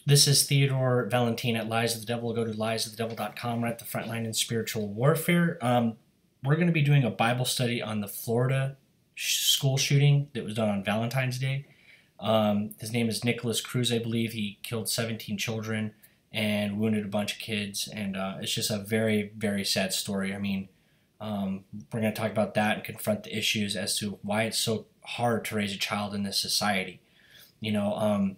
This is Theodore Valentine at Lies of the Devil. Go to liesofthedevil.com. We're at the front line in spiritual warfare. We're going to be doing a Bible study on the Florida school shooting that was done on Valentine's Day. His name is Nikolas Cruz, I believe. He killed 17 children and wounded a bunch of kids. And it's just a very, very sad story. I mean, we're going to talk about that and confront the issues as to why it's so hard to raise a child in this society. You know,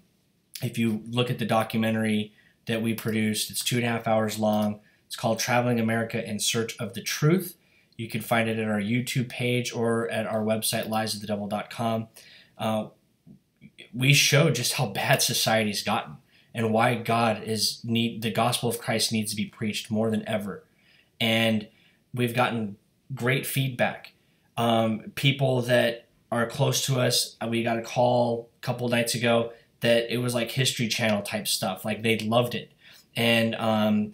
if you look at the documentary that we produced, it's 2.5 hours long. It's called Traveling America in Search of the Truth. You can find it at our YouTube page or at our website, liesofthedevil.com. We show just how bad society's gotten and why the gospel of Christ needs to be preached more than ever. And we've gotten great feedback. People that are close to us, we got a call a couple nights ago that it was like History Channel type stuff. Like they loved it. And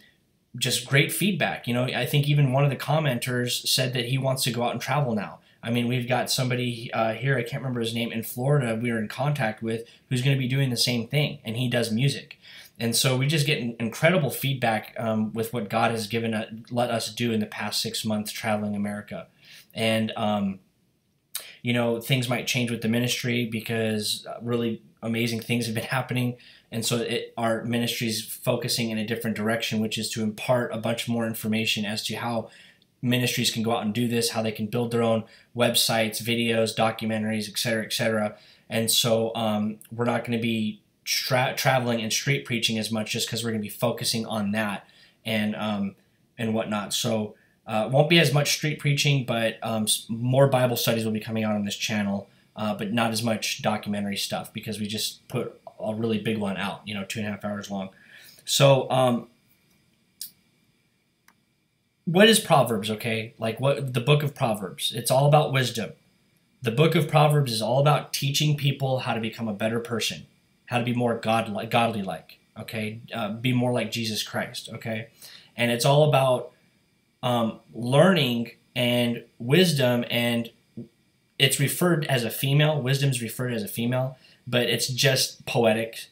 just great feedback. You know, I think even one of the commenters said that he wants to go out and travel now. I mean, we've got somebody here, I can't remember his name, in Florida we are in contact with, who's going to be doing the same thing, and he does music. And so we just get incredible feedback with what God has let us do in the past 6 months traveling America. And, you know, things might change with the ministry because really amazing things have been happening. And so our ministry is focusing in a different direction, which is to impart a bunch more information as to how ministries can go out and do this, how they can build their own websites, videos, documentaries, et cetera, et cetera. And so we're not going to be traveling and street preaching as much just because we're going to be focusing on that and whatnot. So it won't be as much street preaching, but more Bible studies will be coming out on this channel, but not as much documentary stuff because we just put a really big one out, you know, 2.5 hours long. So what is Proverbs, okay? Like the book of Proverbs, it's all about wisdom. The book of Proverbs is all about teaching people how to become a better person, how to be more godly-like, okay? Be more like Jesus Christ, okay? And it's all about learning and wisdom, and it's referred as a female. Wisdom is referred as a female, but it's just poetics,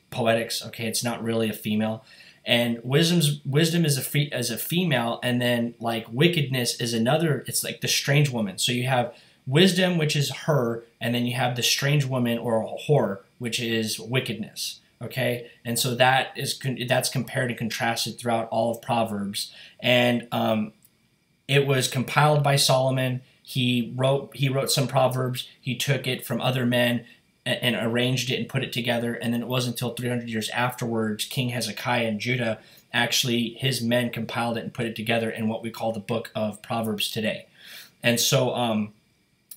okay? It's not really a female. And wisdom is a female, and then like wickedness is another. It's like the strange woman. So you have wisdom, which is her, and then you have the strange woman or a whore, which is wickedness. Okay, and so that's compared and contrasted throughout all of Proverbs, and it was compiled by Solomon. He wrote some Proverbs. He took it from other men and arranged it and put it together. And then it wasn't until 300 years afterwards, King Hezekiah in Judah, actually his men compiled it and put it together in what we call the book of Proverbs today. And so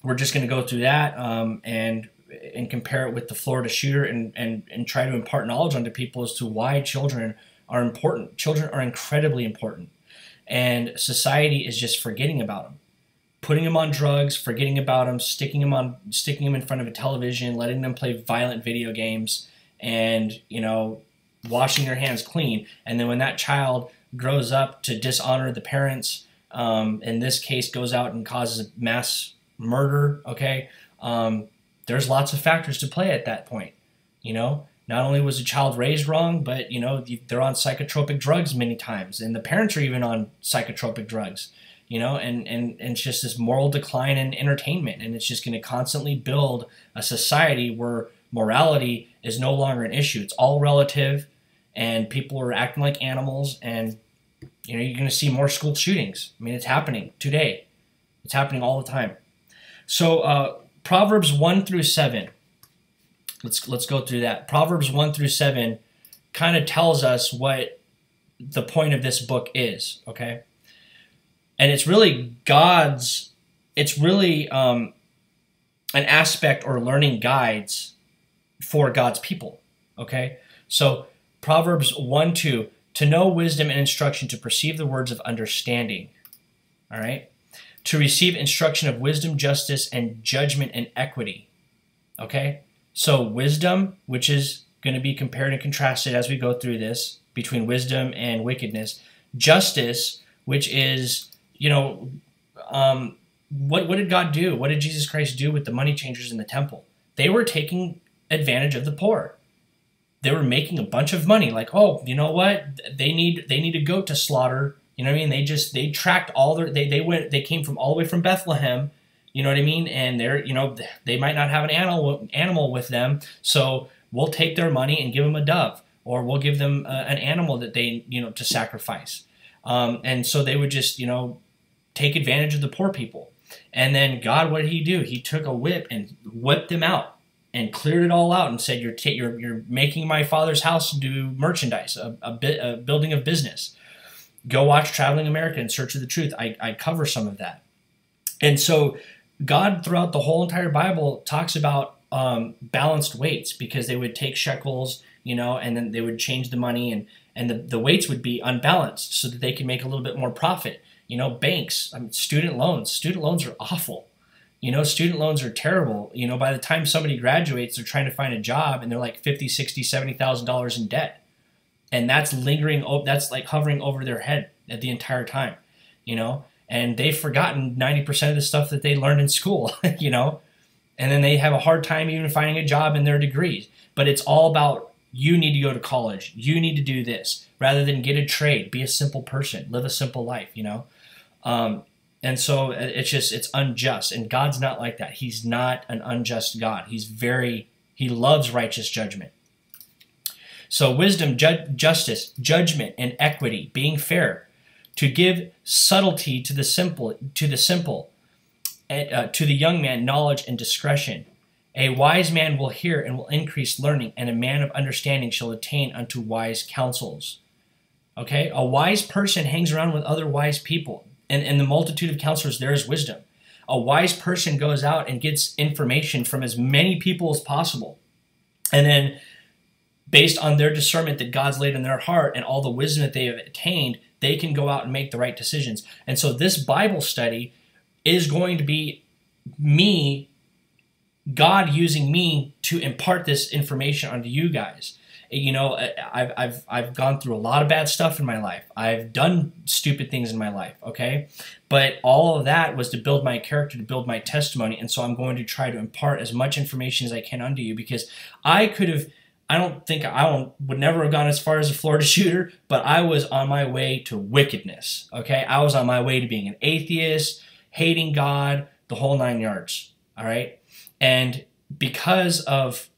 we're just going to go through that and compare it with the Florida shooter and try to impart knowledge onto people as to why children are important. Children are incredibly important. And society is just forgetting about them. Putting them on drugs, forgetting about them, sticking them in front of a television, letting them play violent video games, and, you know, washing their hands clean. And then when that child grows up to dishonor the parents, in this case goes out and causes mass murder, okay, there's lots of factors to play at that point. You know, not only was the child raised wrong, but, you know, they're on psychotropic drugs many times, and the parents are even on psychotropic drugs. You know, and it's just this moral decline in entertainment, and it's just going to constantly build a society where morality is no longer an issue. It's all relative, and people are acting like animals, and, you know, you're going to see more school shootings. I mean, it's happening today. It's happening all the time. So Proverbs 1 through 7, let's go through that. Proverbs 1 through 7 kind of tells us what the point of this book is, okay? And it's really an aspect or learning guides for God's people, okay? So Proverbs 1:2, to know wisdom and instruction, to perceive the words of understanding, all right? To receive instruction of wisdom, justice, and judgment and equity, okay? So wisdom, which is going to be compared and contrasted as we go through this, between wisdom and wickedness. Justice, which is, you know, what did God do? What did Jesus Christ do with the money changers in the temple? They were taking advantage of the poor. they were making a bunch of money. Like, oh, you know what? They need a goat to slaughter. You know what I mean? They tracked all their, they came from all the way from Bethlehem. You know what I mean? And they're, you know, they might not have an animal with them. So we'll take their money and give them a dove, or we'll give them an animal that they, you know, to sacrifice. And so they would just, you know, take advantage of the poor people. And then God, what did he do? He took a whip and whipped them out and cleared it all out and said, you're making my father's house do merchandise, a building of business. Go watch Traveling America in Search of the Truth. I cover some of that. And so God, throughout the whole entire Bible, talks about balanced weights, because they would take shekels, you know, and then they would change the money, and the weights would be unbalanced so that they could make a little bit more profit. You know, banks, I mean, student loans are awful. You know, student loans are terrible. You know, by the time somebody graduates, they're trying to find a job and they're like $50,000, $60,000, $70,000 in debt. And that's lingering, that's like hovering over their head at the entire time, you know, and they've forgotten 90% of the stuff that they learned in school, you know, and then they have a hard time even finding a job in their degrees. But it's all about, you need to go to college, you need to do this, rather than get a trade, be a simple person, live a simple life, you know. And so it's unjust, and God's not like that. He's not an unjust God. He loves righteous judgment. So wisdom, justice, judgment, and equity, being fair, to give subtlety to the simple, to the young man knowledge and discretion. A wise man will hear and will increase learning, and a man of understanding shall attain unto wise counsels. Okay, a wise person hangs around with other wise people. And in the multitude of counselors, there is wisdom. A wise person goes out and gets information from as many people as possible. And then, based on their discernment that God's laid in their heart and all the wisdom that they have attained, they can go out and make the right decisions. And so this Bible study is going to be me, God using me to impart this information onto you guys. You know, I've gone through a lot of bad stuff in my life. I've done stupid things in my life, okay? But all of that was to build my character, to build my testimony. And so I'm going to try to impart as much information as I can unto you, because I would never have gone as far as a Florida shooter, but I was on my way to wickedness, okay? I was on my way to being an atheist, hating God, the whole 9 yards, all right? And because of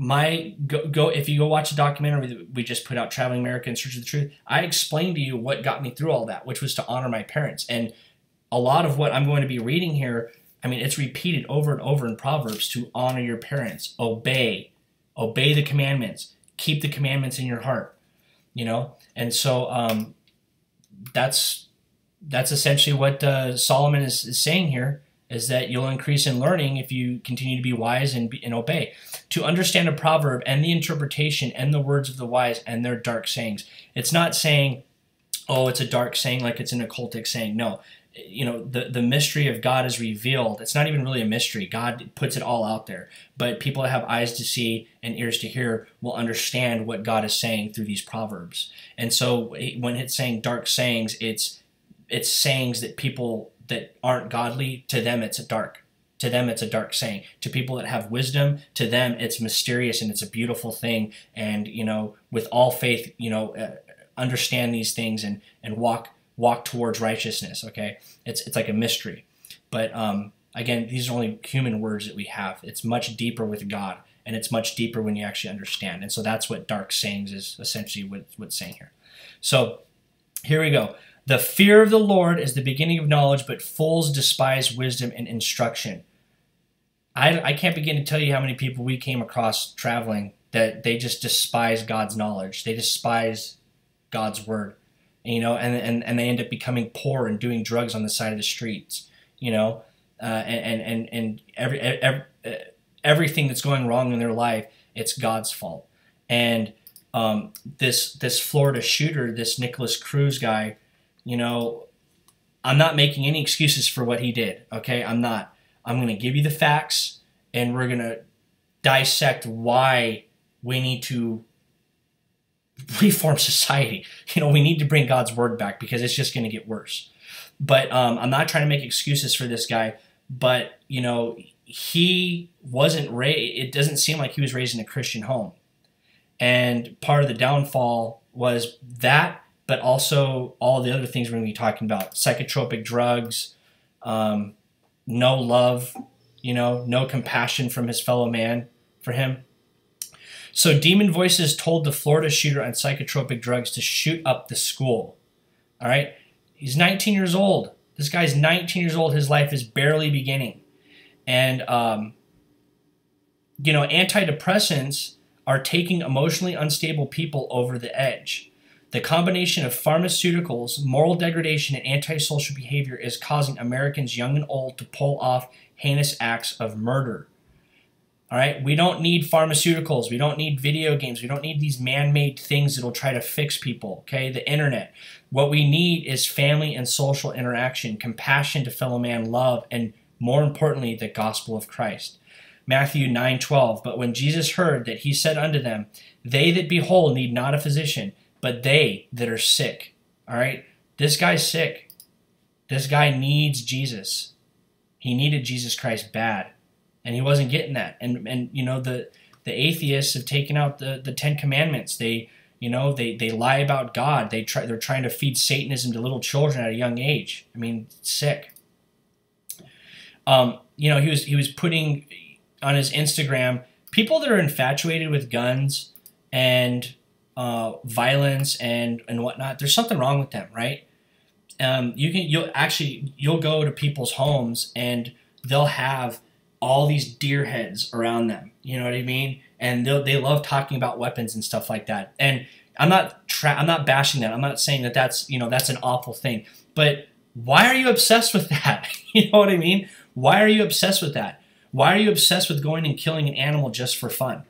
if you go watch a documentary that we just put out, Traveling America in Search of the Truth, I explained to you what got me through all that, which was to honor my parents. And a lot of what I'm going to be reading here, I mean, it's repeated over and over in Proverbs, to honor your parents, obey the commandments, keep the commandments in your heart, you know? And so that's essentially what Solomon is saying here, is that you'll increase in learning if you continue to be wise and obey. To understand a proverb and the interpretation and the words of the wise and their dark sayings. It's not saying, oh, it's a dark saying like it's an occultic saying. No, you know, the mystery of God is revealed. It's not even really a mystery. God puts it all out there. But people that have eyes to see and ears to hear will understand what God is saying through these proverbs. And so when it's saying dark sayings, it's sayings that people that aren't godly, to them it's a dark. To them it's a dark saying. To people that have wisdom, to them it's mysterious and it's a beautiful thing. And, you know, with all faith, you know, understand these things and walk towards righteousness, okay? It's like a mystery. But again, these are only human words that we have. It's much deeper with God, and it's much deeper when you actually understand. And so that's what dark sayings is essentially what's saying here. So here we go. The fear of the Lord is the beginning of knowledge, but fools despise wisdom and instruction. I can't begin to tell you how many people we came across traveling that they just despise God's knowledge. They despise God's word, you know, and they end up becoming poor and doing drugs on the side of the streets, you know, and everything that's going wrong in their life, it's God's fault. And this Florida shooter, this Nikolas Cruz guy, you know, I'm not making any excuses for what he did, okay? I'm not. I'm going to give you the facts, and we're going to dissect why we need to reform society. You know, we need to bring God's word back, because it's just going to get worse. But I'm not trying to make excuses for this guy, but, you know, he wasn't raised, it doesn't seem like he was raised in a Christian home. And part of the downfall was that, but also all the other things we're going to be talking about: psychotropic drugs, no love, no compassion from his fellow man for him. So demon voices told the Florida shooter on psychotropic drugs to shoot up the school. All right? He's 19 years old. This guy's 19 years old. His life is barely beginning. And, antidepressants are taking emotionally unstable people over the edge. The combination of pharmaceuticals, moral degradation, and antisocial behavior is causing Americans young and old to pull off heinous acts of murder. All right? We don't need pharmaceuticals. We don't need video games. We don't need these man-made things that will try to fix people, okay? The internet. What we need is family and social interaction, compassion to fellow man, love, and more importantly, the gospel of Christ. Matthew 9:12, but when Jesus heard that, he said unto them, they that be whole need not a physician, but they that are sick. All right? This guy's sick. This guy needs Jesus. He needed Jesus Christ bad, and he wasn't getting that. And the atheists have taken out the Ten Commandments. They lie about God. They're trying to feed Satanism to little children at a young age. I mean, sick. He was putting on his Instagram people that are infatuated with guns and violence and whatnot. There's something wrong with them, right? You'll go to people's homes and they'll have all these deer heads around them. You know what I mean? And they love talking about weapons and stuff like that. And I'm not bashing that. I'm not saying that that's an awful thing. But why are you obsessed with that? You know what I mean? Why are you obsessed with that? Why are you obsessed with going and killing an animal just for fun?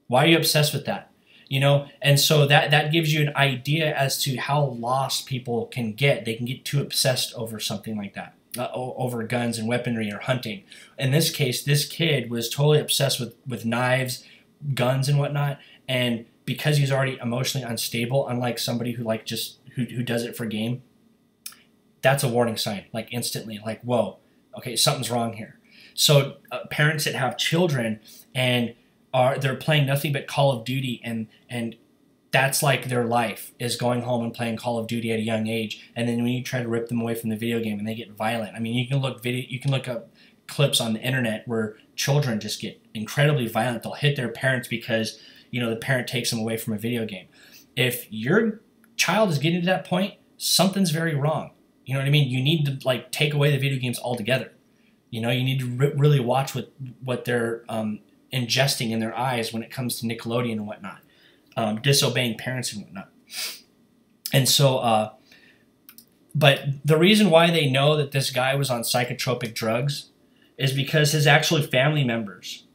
Why are you obsessed with that? And so that gives you an idea as to how lost people can get. They can get too obsessed over something like that, over guns and weaponry or hunting. In this case, this kid was totally obsessed with knives, guns, and whatnot. And because he's already emotionally unstable, unlike somebody who does it for game, that's a warning sign, like instantly, like, whoa, okay, something's wrong here. So parents that have children and they're playing nothing but Call of Duty, and that's like their life, is going home and playing Call of Duty at a young age. And then when you try to rip them away from the video game and they get violent, I mean, you can look up clips on the internet where children just get incredibly violent. They'll hit their parents because the parent takes them away from a video game. If your child is getting to that point, something's very wrong. You know what I mean? You need to take away the video games altogether. You need to really watch what they're ingesting in their eyes when it comes to Nickelodeon and whatnot, disobeying parents and whatnot. And so, but the reason why they know that this guy was on psychotropic drugs is because his actual family members,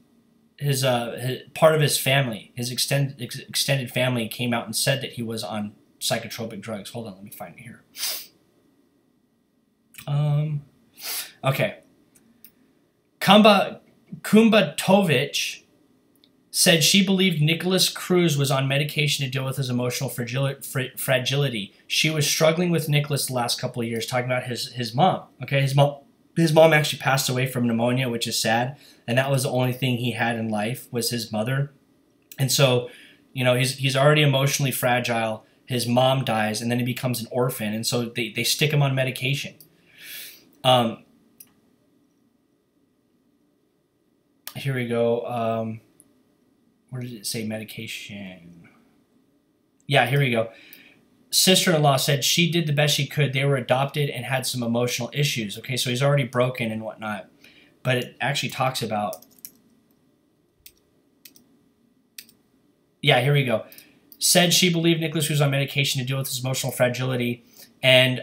his part of his family, his extended family came out and said that he was on psychotropic drugs. Hold on, let me find it here. Okay. Kumbatovich said she believed Nikolas Cruz was on medication to deal with his emotional fragility. She was struggling with Nikolas the last couple of years, talking about his mom. Okay, his mom actually passed away from pneumonia, which is sad, and that was the only thing he had in life was his mother. And so, he's already emotionally fragile. His mom dies, and then he becomes an orphan, and so they stick him on medication. Here we go. Where did it say medication? Yeah, here we go. Sister-in-law said she did the best she could. They were adopted and had some emotional issues. Okay, so he's already broken and whatnot. But it actually talks about... Yeah, here we go. Said she believed Nikolas was on medication to deal with his emotional fragility. And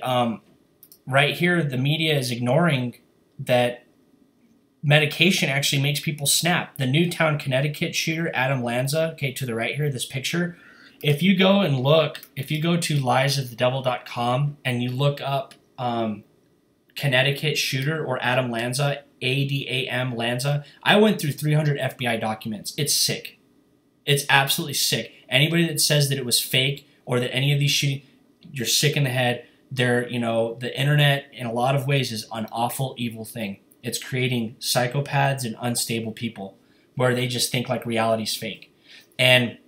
right here, the media is ignoring that medication actually makes people snap. The Newtown, Connecticut shooter, Adam Lanza, okay, to the right here, this picture. If you go and look, if you go to liesofthedevil.com and you look up Connecticut shooter or Adam Lanza, A-D-A-M Lanza, I went through 300 FBI documents. It's sick. It's absolutely sick. Anybody that says that it was fake or that any of these shootings, you're sick in the head. They're, the internet in a lot of ways is an awful, evil thing. It's creating psychopaths and unstable people where they just think like reality's fake. And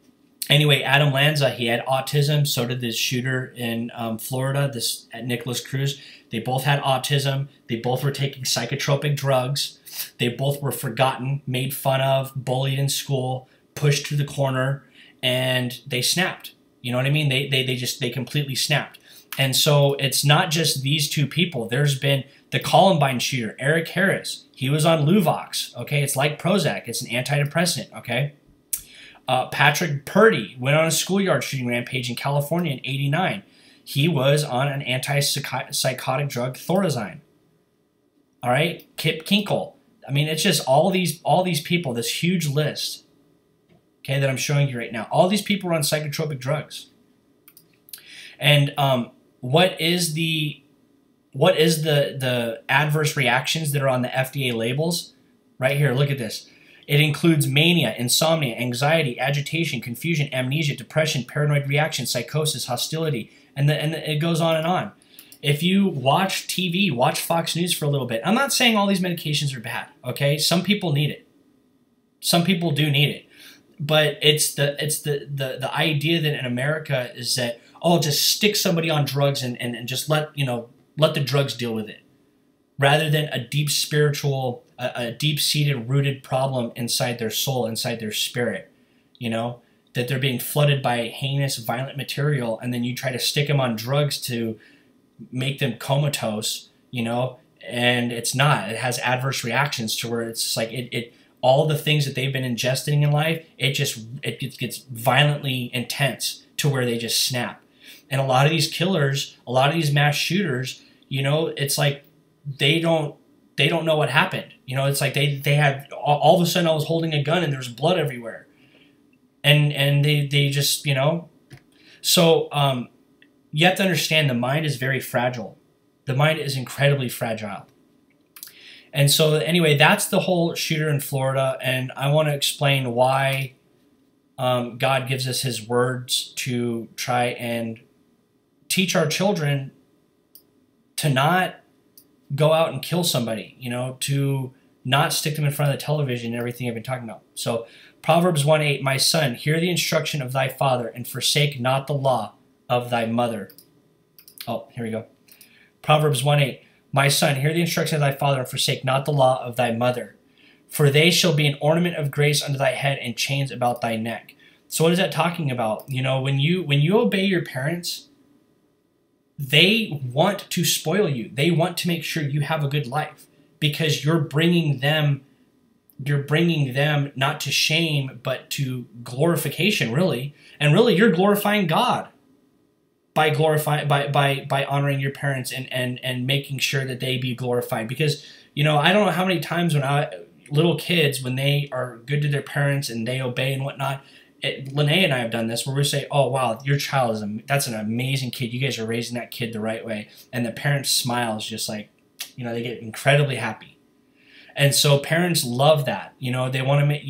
Anyway, Adam Lanza, he had autism. So did this shooter in Florida, this Nikolas Cruz. They both had autism. They both were taking psychotropic drugs. They both were forgotten, made fun of, bullied in school, pushed to the corner, and they snapped. You know what I mean? They completely snapped. And so it's not just these two people. There's been the Columbine shooter, Eric Harris. He was on Luvox. Okay, it's like Prozac. It's an antidepressant. Okay. Patrick Purdy went on a schoolyard shooting rampage in California in '89. He was on an antipsychotic drug, Thorazine. All right, Kip Kinkle. I mean, it's just all these people. This huge list, okay, that I'm showing you right now. All these people are on psychotropic drugs. And what is the adverse reactions that are on the FDA labels? Right here, look at this. It includes mania, insomnia, anxiety, agitation, confusion, amnesia, depression, paranoid reaction, psychosis, hostility, and it goes on and on. If you watch TV, watch Fox News for a little bit. I'm not saying all these medications are bad, okay? Some people need it. Some people do need it. But it's the idea that in America is that, oh, just stick somebody on drugs and just let the drugs deal with it, rather than a deep spiritual, a deep-seated, rooted problem inside their soul, inside their spirit, that they're being flooded by heinous, violent material, and then you try to stick them on drugs to make them comatose, and it's not. It has adverse reactions to where it's like all the things that they've been ingesting in life, it gets violently intense to where they just snap. And a lot of these killers, a lot of these mass shooters, it's like they don't know what happened. It's like they had all of a sudden I was holding a gun and there's blood everywhere, and they just So you have to understand the mind is very fragile. The mind is incredibly fragile. And so anyway, that's the whole shooter in Florida, and I want to explain why God gives us His words to try and teach our children to not go out and kill somebody, to not stick them in front of the television and everything I've been talking about. So Proverbs 1:8, my son, hear the instruction of thy father and forsake not the law of thy mother. Oh, here we go. Proverbs 1:8, my son, hear the instruction of thy father and forsake not the law of thy mother. For they shall be an ornament of grace under thy head and chains about thy neck. So what is that talking about? When you obey your parents, they want to spoil you. They want to make sure you have a good life because you're bringing them not to shame, but to glorification, really. And really, you're glorifying God by honoring your parents and making sure that they be glorified. Because, I don't know how many times when little kids, when they are good to their parents and they obey and whatnot, Lenae and I have done this where we say, oh, wow, your child that's an amazing kid. You guys are raising that kid the right way. And the parent smiles just like, they get incredibly happy. And so parents love that. They want to make,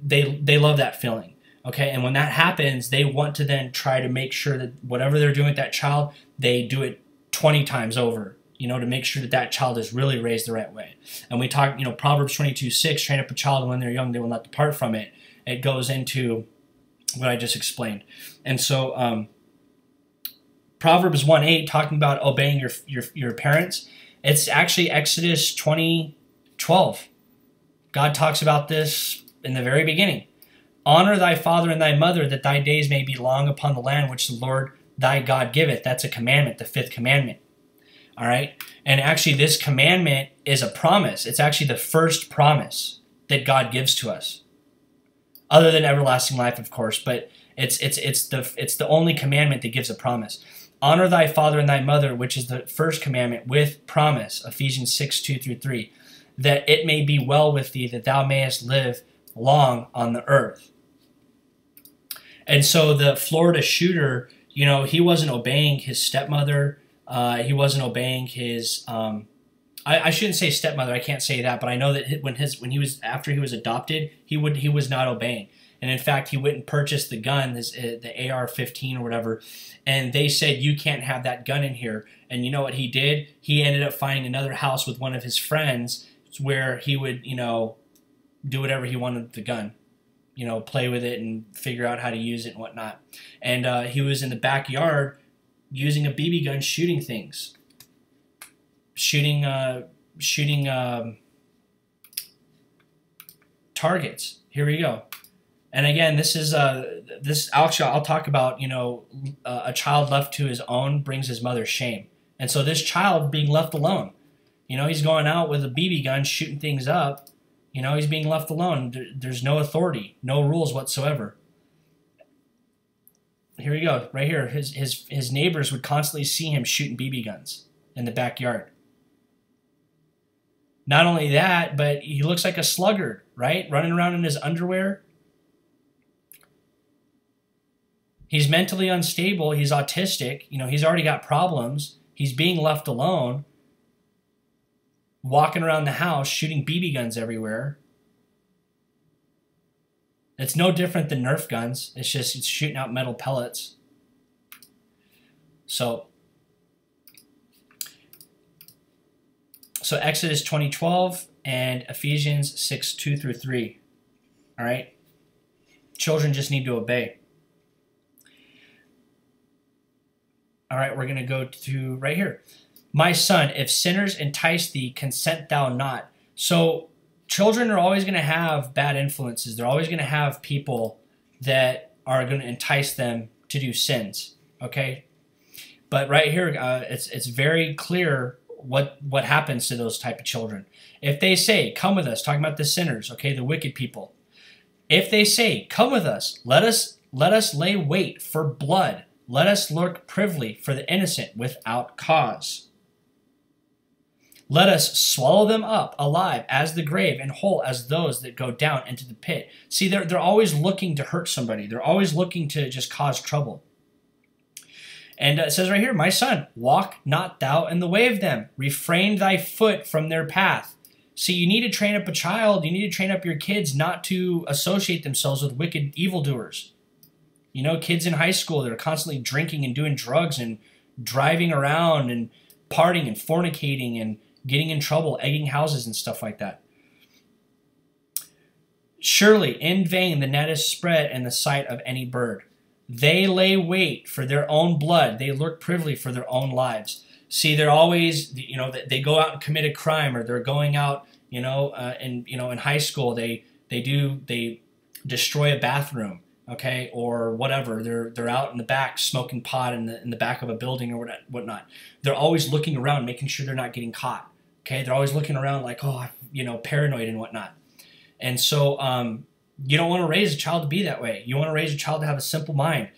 they love that feeling. Okay. And when that happens, they want to then try to make sure that whatever they're doing with that child, they do it 20 times over, to make sure that that child is really raised the right way. And we talk, Proverbs 22:6, train up a child and when they're young, they will not depart from it. It goes into what I just explained. And so Proverbs 1:8, talking about obeying your parents, it's actually Exodus 20:12. God talks about this in the very beginning. Honor thy father and thy mother, that thy days may be long upon the land which the Lord thy God giveth. That's a commandment, the 5th commandment. All right? And actually this commandment is a promise. It's actually the first promise that God gives to us. Other than everlasting life, of course, but it's the only commandment that gives a promise. Honor thy father and thy mother, which is the first commandment, with promise, Ephesians 6:2-3, that it may be well with thee, that thou mayest live long on the earth. And so the Florida shooter, he wasn't obeying his stepmother. He wasn't obeying his. I shouldn't say stepmother. I can't say that, but I know that after he was adopted, he was not obeying. And in fact, he went and purchased the gun, the AR-15 or whatever, and they said, you can't have that gun in here. And you know what he did? He ended up finding another house with one of his friends where he would, do whatever he wanted with the gun. play with it and figure out how to use it and whatnot. And he was in the backyard using a BB gun, shooting things, shooting targets. Here we go. And again, this is actually, I'll talk about, a child left to his own brings his mother shame. And so this child being left alone, he's going out with a BB gun, shooting things up. He's being left alone. There's no authority, no rules whatsoever. Here we go, right here. His neighbors would constantly see him shooting BB guns in the backyard. Not only that, but he looks like a sluggard, right? Running around in his underwear. He's mentally unstable. He's autistic. He's already got problems. He's being left alone, walking around the house, shooting BB guns everywhere. It's no different than Nerf guns. It's shooting out metal pellets. So Exodus 20:12 and Ephesians 6:2-3. All right? Children just need to obey. All right, we're going to go to right here. My son, if sinners entice thee, consent thou not. So children are always going to have bad influences. They're always going to have people that are going to entice them to do sins. Okay? But right here, it's very clear what happens to those type of children. If they say, come with us, talking about the sinners, okay, the wicked people. If they say, come with us, let us lay wait for blood. Let us lurk privily for the innocent without cause. Let us swallow them up alive as the grave and whole as those that go down into the pit. See, they're always looking to hurt somebody. They're always looking to just cause trouble. And it says right here, my son, walk not thou in the way of them. Refrain thy foot from their path. See, you need to train up a child. You need to train up your kids not to associate themselves with wicked evildoers. Kids in high school that are constantly drinking and doing drugs and driving around and partying and fornicating and getting in trouble, egging houses and stuff like that. Surely in vain the net is spread in the sight of any bird. They lay wait for their own blood. They lurk privily for their own lives. See, they're always, they go out and commit a crime, or they're going out, in high school, they destroy a bathroom. Okay, or whatever. They're out in the back smoking pot in the back of a building or whatnot. They're always looking around, making sure they're not getting caught. Okay, they're always looking around like, paranoid and whatnot. And so you don't want to raise a child to be that way. You want to raise a child to have a simple mind,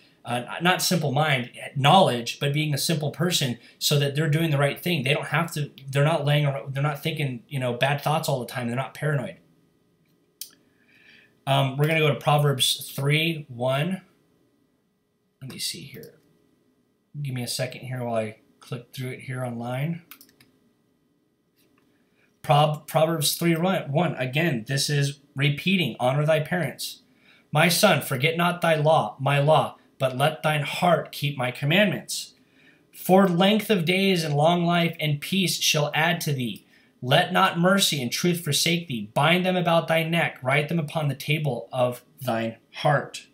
not simple mind, knowledge, but being a simple person, so that they're doing the right thing. They don't have to. They're not laying around. They're not thinking bad thoughts all the time. They're not paranoid. We're going to go to Proverbs 3:1. Let me see here. Give me a second here while I click through it here online. Proverbs 3:1. Again, this is repeating. Honor thy parents. My son, forget not my law, but let thine heart keep my commandments. For length of days and long life and peace shall add to thee. Let not mercy and truth forsake thee. Bind them about thy neck. Write them upon the table of thine heart.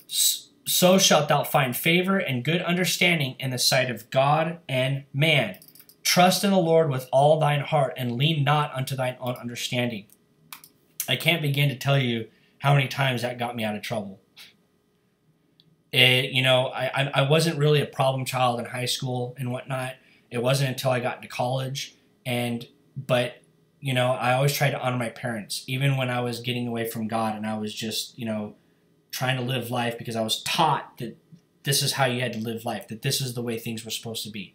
So shalt thou find favor and good understanding in the sight of God and man. Trust in the Lord with all thine heart, and lean not unto thine own understanding. I can't begin to tell you how many times that got me out of trouble. I wasn't really a problem child in high school and whatnot. It wasn't until I got into college, but I always tried to honor my parents, even when I was getting away from God and I was just, trying to live life because I was taught that this is how you had to live life, that this is the way things were supposed to be.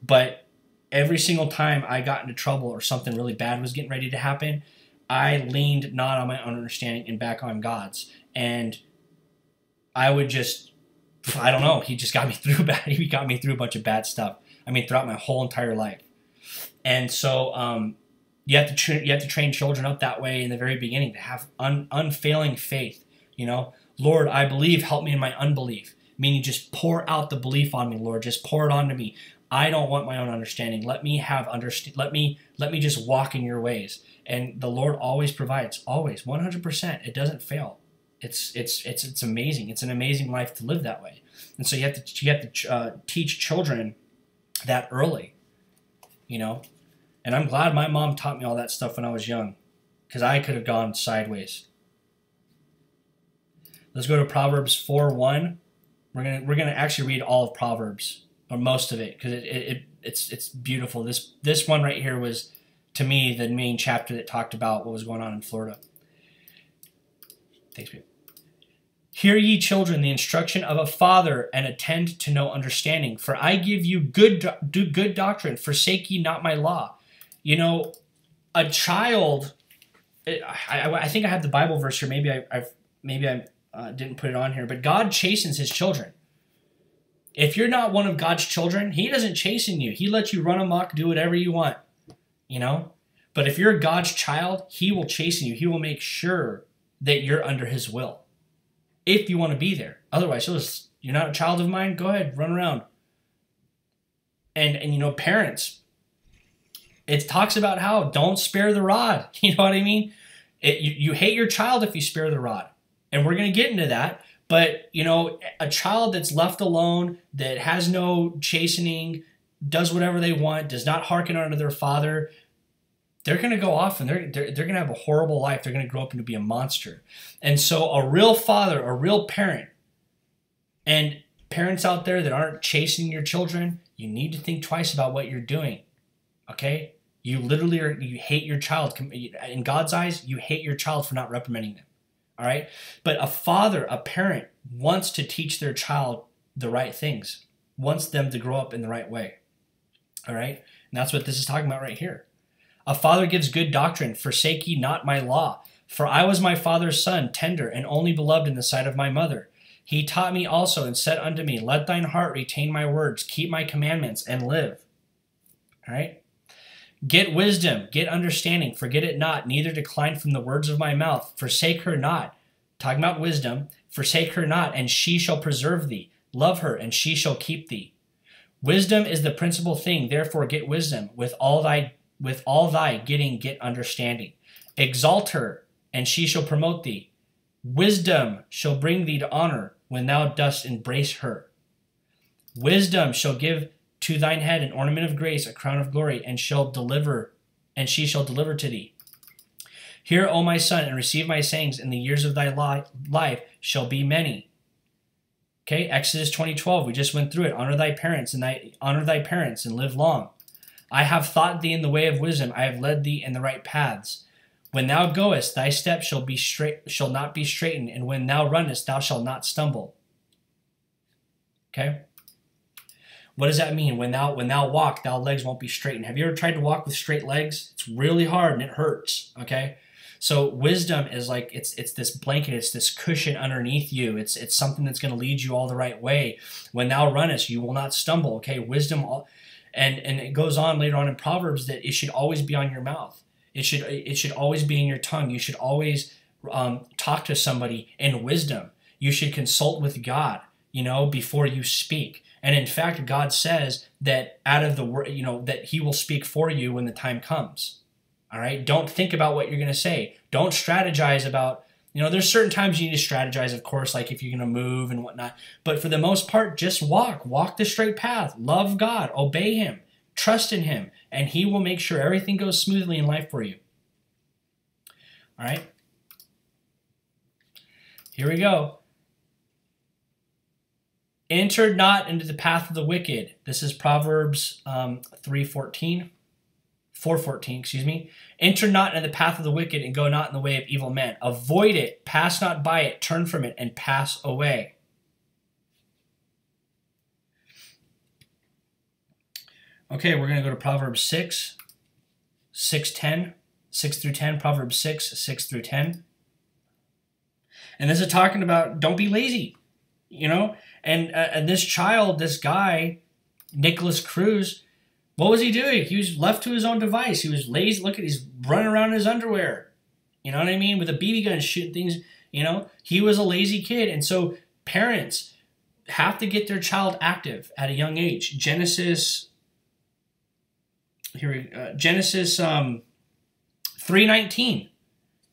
But every single time I got into trouble or something really bad was getting ready to happen, I leaned not on my own understanding and back on God's. And I would just, I don't know, he just got me through he got me through a bunch of bad stuff. Throughout my whole entire life. And so you have to train children up that way in the very beginning, to have unfailing faith. Lord, I believe, help me in my unbelief. Meaning just pour out the belief on me, Lord. Just pour it onto me. I don't want my own understanding. Let me have let me just walk in your ways. And the Lord always provides, always, 100%. It doesn't fail. It's amazing. It's an amazing life to live that way. And so you have to teach children that early, you know. And I'm glad my mom taught me all that stuff when I was young, because I could have gone sideways. Let's go to Proverbs 4:1. We're gonna actually read all of Proverbs, or most of it, because it's beautiful. This one right here was, to me, the main chapter that talked about what was going on in Florida. Thanks, babe. Hear ye, children, the instruction of a father, and attend to no understanding. For I give you good doctrine. Forsake ye not my law. You know, a child. I think I have the Bible verse here. Maybe I didn't put it on here. But God chastens his children. If you're not one of God's children, he doesn't chasten you. He lets you run amok, do whatever you want. You know? But if you're God's child, he will chasten you. He will make sure that you're under his will, if you want to be there. Otherwise, you're not a child of mine, go ahead, run around. And you know, parents, it talks about how don't spare the rod. You know what I mean? You hate your child if you spare the rod. And we're going to get into that. But, you know, a child that's left alone, that has no chastening, does whatever they want, does not hearken unto their father, they're going to go off and they're going to have a horrible life. They're going to grow up and be a monster. And so a real father, a real parent, and parents out there that aren't chastening your children, you need to think twice about what you're doing. Okay? You literally you hate your child. In God's eyes, you hate your child for not reprimanding them. All right? But a father, a parent, wants to teach their child the right things, wants them to grow up in the right way. All right? And that's what this is talking about right here. A father gives good doctrine. Forsake ye not my law. For I was my father's son, tender and only beloved in the sight of my mother. He taught me also and said unto me, let thine heart retain my words, keep my commandments, and live. All right? Get wisdom, get understanding, forget it not, neither decline from the words of my mouth. Forsake her not. Talking about wisdom. Forsake her not, and she shall preserve thee. Love her, and she shall keep thee. Wisdom is the principal thing, therefore get wisdom. With all thy getting, get understanding. Exalt her, and she shall promote thee. Wisdom shall bring thee to honor when thou dost embrace her. Wisdom shall give to thine head an ornament of grace, a crown of glory, and she shall deliver to thee. Hear, O my son, and receive my sayings, and the years of thy life shall be many. Okay, Exodus 20:12, we just went through it. Honor thy parents and live long. I have thought thee in the way of wisdom. I have led thee in the right paths. When thou goest, thy steps shall not be straitened, and when thou runnest, thou shalt not stumble. Okay? What does that mean? When thou walk, thy legs won't be straightened. Have you ever tried to walk with straight legs? It's really hard and it hurts. Okay? So wisdom is like it's this blanket, it's this cushion underneath you. It's something that's going to lead you all the right way. When thou runnest, you will not stumble. Okay? Wisdom. And it goes on later on in Proverbs that it should always be on your mouth. It should always be in your tongue. You should always talk to somebody in wisdom. You should consult with God, you know, before you speak. And in fact, God says that out of the word, you know, that he will speak for you when the time comes. All right? Don't think about what you're going to say. Don't strategize about, you know, there's certain times you need to strategize, of course, like if you're going to move and whatnot. But for the most part, just walk the straight path. Love God, obey him, trust in him, and he will make sure everything goes smoothly in life for you. All right? Here we go. Enter not into the path of the wicked. This is Proverbs 4:14, excuse me. Enter not into the path of the wicked, and go not in the way of evil men. Avoid it, pass not by it, turn from it, and pass away. Okay, we're going to go to Proverbs 6 through 10, Proverbs 6 through 10. And this is talking about don't be lazy, you know? And this child, this guy, Nikolas Cruz, what was he doing? He was left to his own device. He was lazy. Look at, he's running around in his underwear. You know what I mean? With a BB gun shooting things, you know? He was a lazy kid. And so parents have to get their child active at a young age. Genesis 3:19.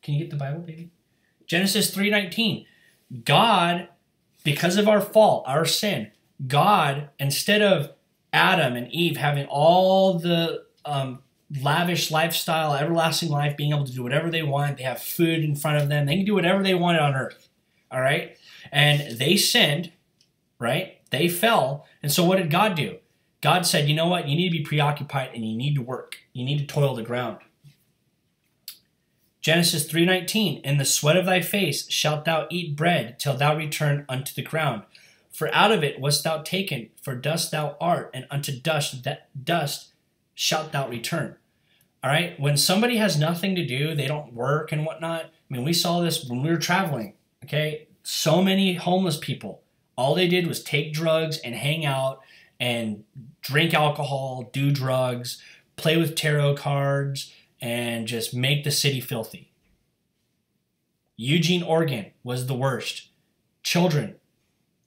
Can you get the Bible, baby? Genesis 3:19. God, because of our fault, our sin, God, instead of Adam and Eve having all the lavish lifestyle, everlasting life, being able to do whatever they want, they have food in front of them, they can do whatever they wanted on earth, all right? And they sinned, right? They fell. And so what did God do? God said, you know what? You need to be preoccupied and you need to work. You need to toil the ground. Genesis 3:19, in the sweat of thy face shalt thou eat bread till thou return unto the ground. For out of it wast thou taken, for dust thou art, and unto dust shalt thou return. All right? When somebody has nothing to do, they don't work and whatnot. I mean, we saw this when we were traveling, okay? So many homeless people. All they did was take drugs and hang out and drink alcohol, do drugs, play with tarot cards, and just make the city filthy. Eugene, Oregon was the worst. Children,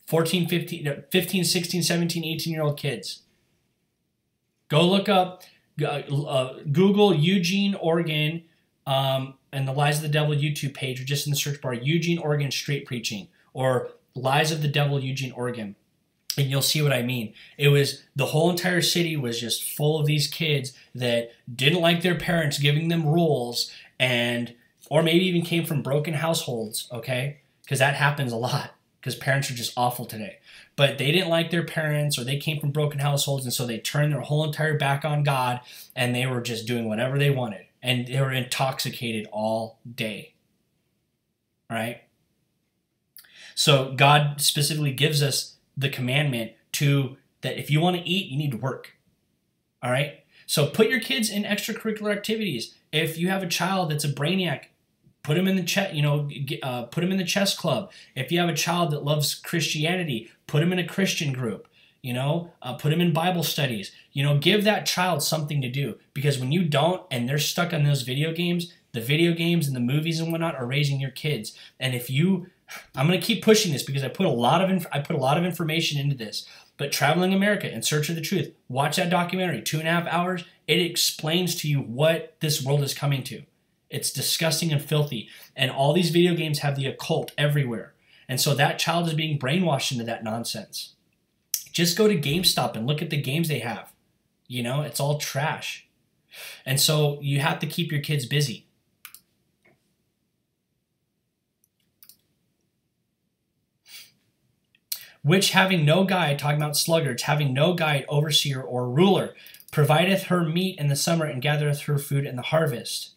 15, 16, 17, 18-year-old kids. Go look up, Google Eugene, Oregon, and the Lies of the Devil YouTube page, or just in the search bar, Eugene, Oregon street preaching, or Lies of the Devil, Eugene, Oregon. And you'll see what I mean. It was, the whole entire city was just full of these kids that didn't like their parents giving them rules, and or maybe even came from broken households, okay? Because that happens a lot, because parents are just awful today. But they didn't like their parents, or they came from broken households, and so they turned their whole entire back on God, and they were just doing whatever they wanted. And they were intoxicated all day, right? So God specifically gives us the commandment that if you want to eat, you need to work. All right? So put your kids in extracurricular activities. If you have a child that's a brainiac, put him in the put him in the chess club. If you have a child that loves Christianity, put him in a Christian group. Put him in Bible studies. Give that child something to do, because when you don't and they're stuck on those video games, the video games and the movies and whatnot are raising your kids. And I'm going to keep pushing this because I put a lot of information into this. But Traveling America, In Search of the Truth, watch that documentary, 2.5 hours. It explains to you what this world is coming to. It's disgusting and filthy. And all these video games have the occult everywhere. And so that child is being brainwashed into that nonsense. Just go to GameStop and look at the games they have. It's all trash. And so you have to keep your kids busy. Which having no guide, talking about sluggards, having no guide, overseer, or ruler, provideth her meat in the summer and gathereth her food in the harvest.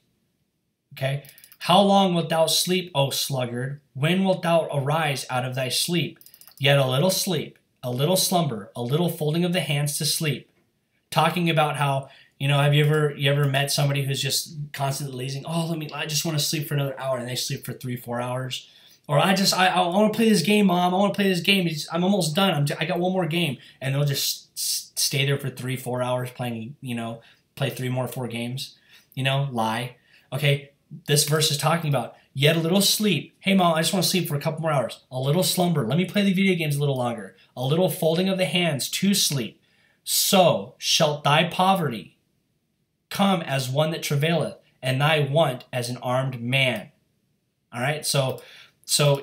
Okay? How long wilt thou sleep, O sluggard? When wilt thou arise out of thy sleep? Yet a little sleep, a little slumber, a little folding of the hands to sleep. Talking about how, have you ever met somebody who's just constantly lazing? Oh, I just want to sleep for another hour, and they sleep for 3-4 hours. Or I want to play this game, Mom. I want to play this game. I'm almost done. I got one more game. And they'll just stay there for 3-4 hours playing, play 4 games, lie. Okay, this verse is talking about, yet a little sleep. Hey, Mom, I just want to sleep for a couple more hours. A little slumber. Let me play the video games a little longer. A little folding of the hands to sleep. So shalt thy poverty come as one that travaileth, and thy want as an armed man. All right, so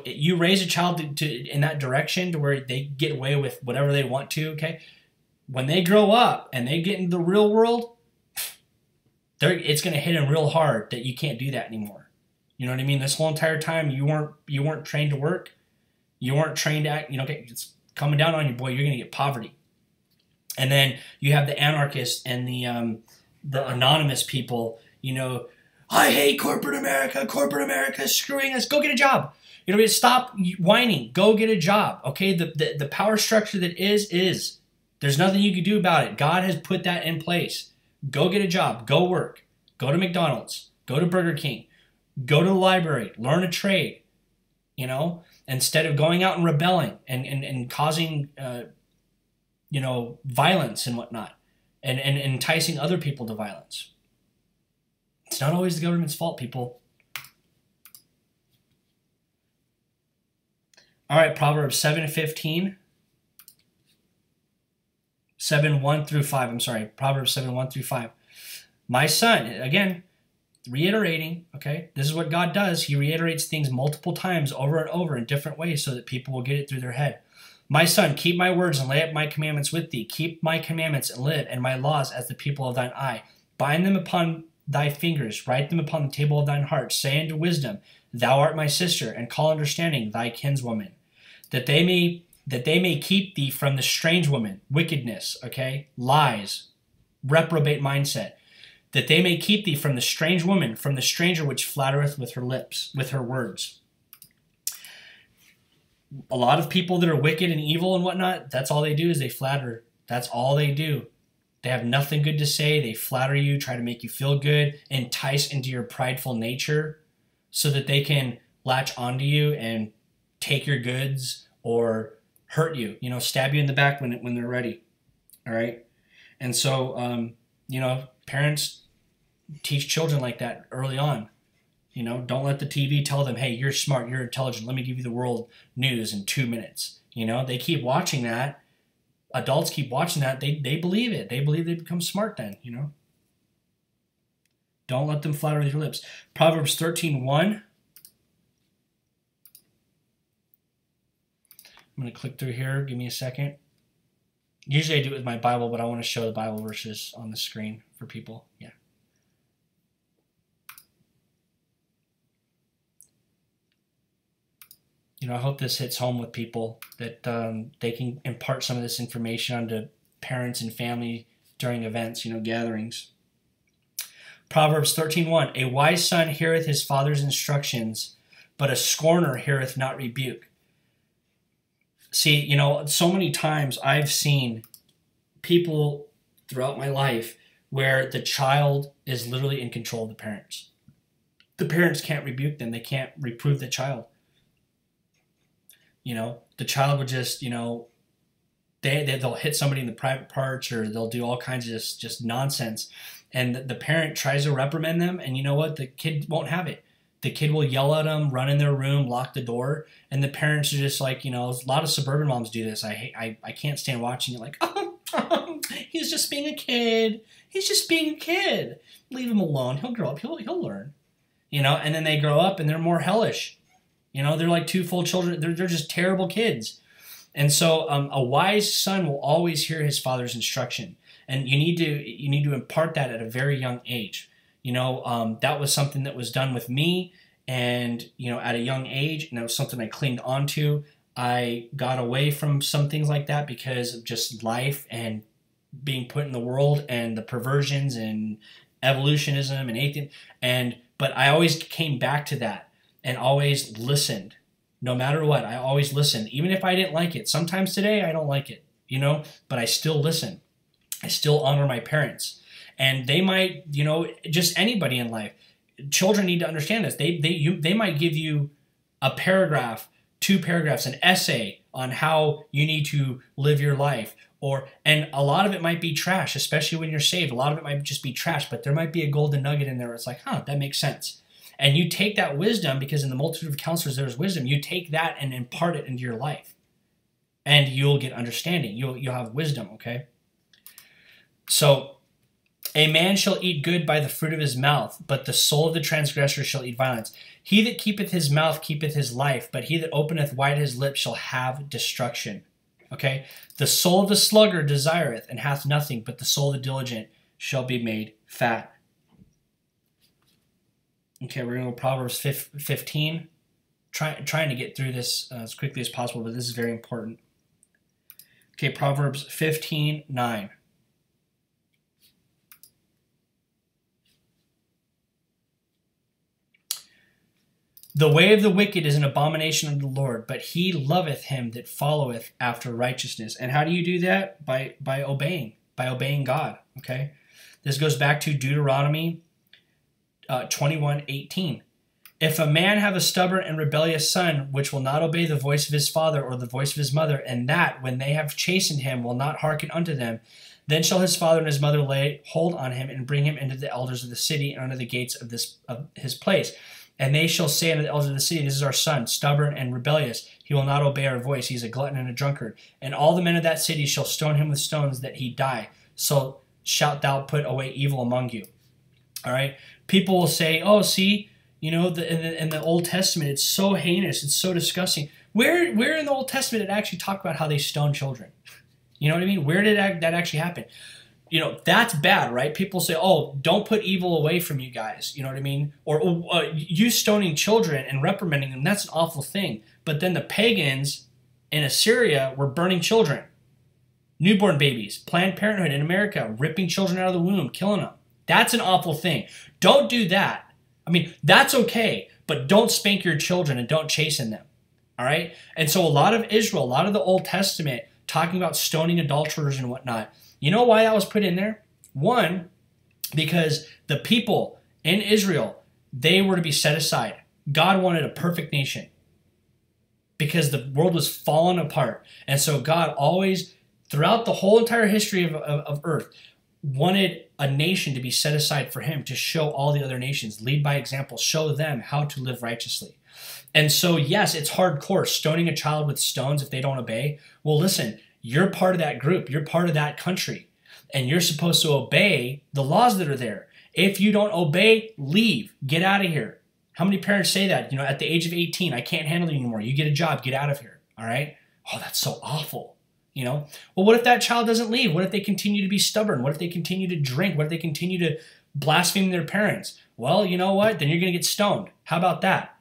you raise a child to in that direction to where they get away with whatever they want to, okay? When they grow up and they get into the real world, it's going to hit them real hard that you can't do that anymore. You know what I mean? This whole entire time you weren't trained to work. You weren't trained to act, okay, it's coming down on you, boy. You're going to get poverty. And then you have the anarchists and the anonymous people, I hate corporate America. Corporate America is screwing us. Go get a job. Stop whining. Go get a job. Okay, the power structure that is. There's nothing you can do about it. God has put that in place. Go get a job. Go work. Go to McDonald's. Go to Burger King. Go to the library. Learn a trade. Instead of going out and rebelling and causing violence and whatnot, and enticing other people to violence. It's not always the government's fault, people. All right, Proverbs 7:15. 7:1 through 5. I'm sorry, Proverbs 7:1 through 5. My son, again, reiterating, okay? This is what God does. He reiterates things multiple times over and over in different ways so that people will get it through their head. My son, keep my words and lay up my commandments with thee. Keep my commandments and live, and my laws as the people of thine eye. Bind them upon thy fingers, write them upon the table of thine heart. Say unto wisdom, thou art my sister, and call understanding thy kinswoman, that they may keep thee from the strange woman, wickedness, okay, lies, reprobate mindset, that they may keep thee from the strange woman, from the stranger which flattereth with her lips, with her words. A lot of people that are wicked and evil and whatnot, that's all they do is they flatter. That's all they do. They have nothing good to say. They flatter you, try to make you feel good, entice into your prideful nature so that they can latch onto you and take your goods or hurt you, stab you in the back when they're ready. All right. And so, parents teach children like that early on. Don't let the TV tell them, hey, you're smart, you're intelligent, let me give you the world news in 2 minutes. They keep watching that. Adults keep watching that. They believe it. They believe they become smart then, Don't let them flatter with your lips. Proverbs 13:1. I'm going to click through here. Give me a second. Usually I do it with my Bible, but I want to show the Bible verses on the screen for people. Yeah. I hope this hits home with people, that they can impart some of this information onto parents and family during events, gatherings. Proverbs 13:1. A wise son heareth his father's instructions, but a scorner heareth not rebuke. See, so many times I've seen people throughout my life where the child is literally in control of the parents. The parents can't rebuke them. They can't reprove the child. The child would just, they'll hit somebody in the private parts, or they'll do all kinds of just nonsense. And the parent tries to reprimand them, and you know what? The kid won't have it. The kid will yell at them, run in their room, lock the door, and the parents are just like, a lot of suburban moms do this. I can't stand watching it. Like, he's just being a kid. He's just being a kid. Leave him alone. He'll grow up. He'll learn. And then they grow up and they're more hellish. They're like two full children. They're just terrible kids. And so a wise son will always hear his father's instruction. And you need to impart that at a very young age. That was something that was done with me, and at a young age, and that was something I clinged onto. I got away from some things like that because of just life and being put in the world and the perversions and evolutionism and atheism. But I always came back to that and always listened. No matter what, I always listened, even if I didn't like it. Sometimes today I don't like it, but I still listen. I still honor my parents. And they might, just anybody in life. Children need to understand this. They might give you a paragraph, 2 paragraphs, an essay on how you need to live your life. And a lot of it might be trash, especially when you're saved. A lot of it might just be trash, but there might be a golden nugget in there where it's like, that makes sense. And you take that wisdom, because in the multitude of counselors there is wisdom. You take that and impart it into your life. And you'll get understanding. You'll have wisdom, okay? So, a man shall eat good by the fruit of his mouth, but the soul of the transgressor shall eat violence. He that keepeth his mouth keepeth his life, but he that openeth wide his lips shall have destruction. Okay? The soul of the sluggard desireth, and hath nothing, but the soul of the diligent shall be made fat. Okay, we're going to go Proverbs 15. Trying to get through this as quickly as possible, but this is very important. Okay, Proverbs 15:9. The way of the wicked is an abomination unto the Lord, but he loveth him that followeth after righteousness. And how do you do that? By obeying God. Okay, this goes back to Deuteronomy 21:18. If a man have a stubborn and rebellious son, which will not obey the voice of his father or the voice of his mother, and that, when they have chastened him, will not hearken unto them, then shall his father and his mother lay hold on him and bring him into the elders of the city and unto the gates of his place. And they shall say unto the elders of the city, this is our son, stubborn and rebellious. He will not obey our voice. He is a glutton and a drunkard. And all the men of that city shall stone him with stones that he die. So shalt thou put away evil among you. All right. People will say, oh, see, you know, in the Old Testament, it's so heinous, it's so disgusting. Where in the Old Testament did it actually talk about how they stone children? You know what I mean? Where did that actually happen? You know, that's bad, right? People say, oh, don't put evil away from you guys. You know what I mean? Or you stoning children and reprimanding them, that's an awful thing. But then the pagans in Assyria were burning children. Newborn babies. Planned Parenthood in America, ripping children out of the womb, killing them. That's an awful thing. Don't do that. I mean, that's okay, but don't spank your children and don't chasten them. All right? And so a lot of Israel, a lot of the Old Testament, talking about stoning adulterers and whatnot, you know why that was put in there? One, because the people in Israel, they were to be set aside. God wanted a perfect nation because the world was falling apart. And so God always, throughout the whole entire history of earth, wanted a nation to be set aside for him to show all the other nations, lead by example, show them how to live righteously. And so, yes, it's hardcore, stoning a child with stones if they don't obey. Well, listen, you're part of that group. You're part of that country. And you're supposed to obey the laws that are there. If you don't obey, leave. Get out of here. How many parents say that? You know, at the age of 18, I can't handle you anymore. You get a job. Get out of here. All right? Oh, that's so awful. You know? Well, what if that child doesn't leave? What if they continue to be stubborn? What if they continue to drink? What if they continue to blaspheme their parents? Well, you know what? Then you're going to get stoned. How about that?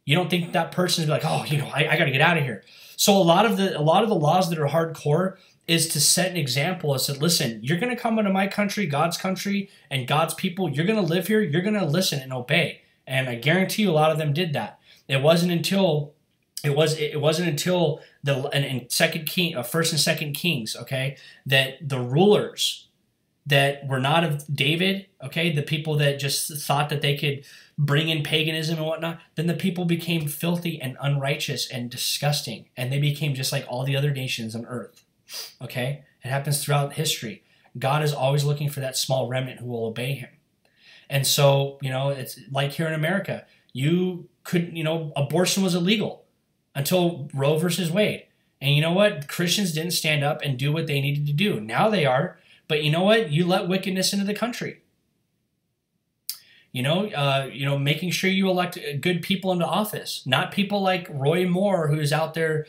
You don't think that person is like, oh, you know, I got to get out of here. So a lot of the laws that are hardcore is to set an example and said, listen, you're going to come into my country, God's country, and God's people. You're going to live here. You're going to listen and obey. And I guarantee you, a lot of them did that. It wasn't until in First and Second Kings, okay, that the rulers that were not of David, okay, the people that just thought that they could bring in paganism and whatnot, then the people became filthy and unrighteous and disgusting, and they became just like all the other nations on earth, okay? It happens throughout history. God is always looking for that small remnant who will obey him. And so, you know, it's like here in America, abortion was illegal until Roe versus Wade. And you know what? Christians didn't stand up and do what they needed to do. Now they are. But you know what? You let wickedness into the country. Making sure you elect good people into office, not people like Roy Moore, who's out there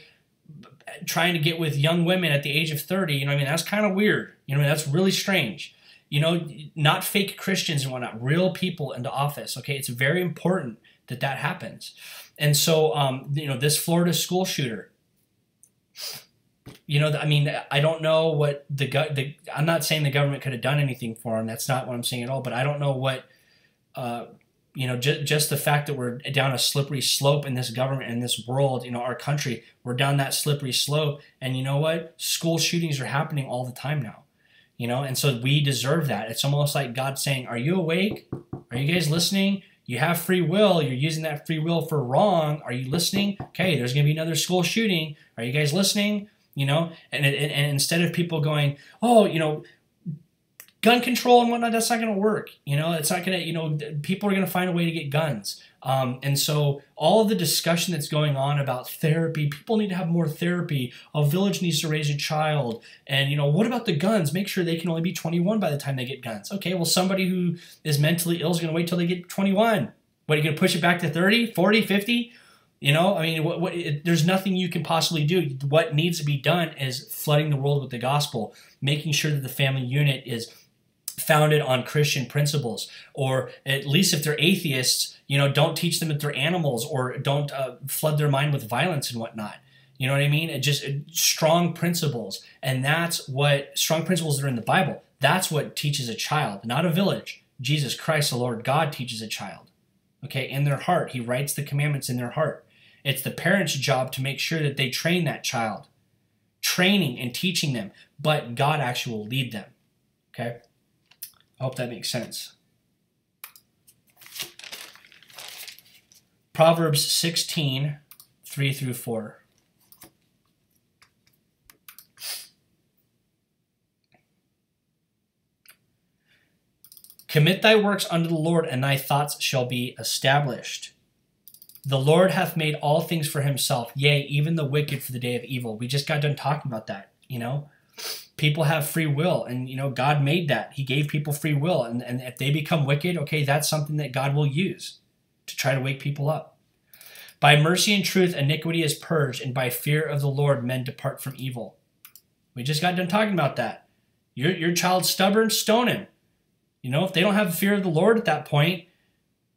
trying to get with young women at the age of 30. You know what I mean? That's kind of weird. You know, that's really strange. You know, not fake Christians and whatnot, real people into office. Okay, it's very important that that happens. And so, this Florida school shooter. You know, I mean, I don't know what I'm not saying the government could have done anything for him. That's not what I'm saying at all. But I don't know what, just the fact that we're down a slippery slope in this government, in this world, you know, our country, we're down that slippery slope. And you know what? School shootings are happening all the time now. You know, and so we deserve that. It's almost like God saying, are you awake? Are you guys listening? You have free will. You're using that free will for wrong. Are you listening? Okay, there's going to be another school shooting. Are you guys listening? You know, and instead of people going, oh, you know, gun control and whatnot, that's not going to work. You know, it's not going to, you know, people are going to find a way to get guns. And so all of the discussion that's going on about therapy, people need to have more therapy. A village needs to raise a child. And, you know, what about the guns? Make sure they can only be 21 by the time they get guns. Okay, well, somebody who is mentally ill is going to wait till they get 21. What, are you going to push it back to 30, 40, 50? You know, I mean, there's nothing you can possibly do. What needs to be done is flooding the world with the gospel, making sure that the family unit is founded on Christian principles, or at least if they're atheists, you know, don't teach them that they're animals, or don't flood their mind with violence and whatnot. You know what I mean? Strong principles. And that's what, strong principles that are in the Bible, that's what teaches a child, not a village. Jesus Christ, the Lord God, teaches a child. Okay, in their heart. He writes the commandments in their heart. It's the parent's job to make sure that they train that child. Training and teaching them, but God actually will lead them. Okay? I hope that makes sense. Proverbs 16, 3 through 4. Commit thy works unto the Lord, and thy thoughts shall be established. The Lord hath made all things for himself, yea, even the wicked for the day of evil. We just got done talking about that, you know? people have free will, and God made that. He gave people free will, and if they become wicked, okay, that's something that God will use to try to wake people up. By mercy and truth iniquity is purged, and by fear of the Lord men depart from evil. We just got done talking about that. Your child's stubborn, stone him. If they don't have the fear of the Lord at that point,